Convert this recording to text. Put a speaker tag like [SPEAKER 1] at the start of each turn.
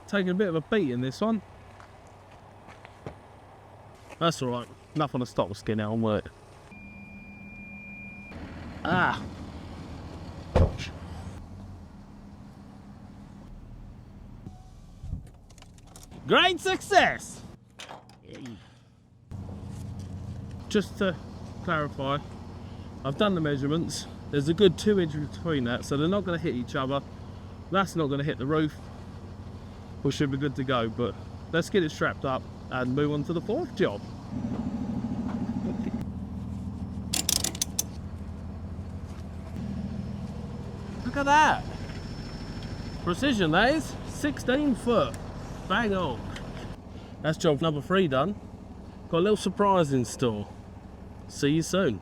[SPEAKER 1] taking a bit of a beating this one. That's alright, enough on the stock skin now, won't it? Ah! Gosh. Great success! Just to clarify, I've done the measurements. There's a good 2 inches between that, so they're not going to hit each other. That's not going to hit the roof. We should be good to go, but let's get it strapped up and move on to the 4th job. Look at that! Precision, that is. 16 foot. Bang on. That's job number 3 done. Got a little surprise in store. See you soon.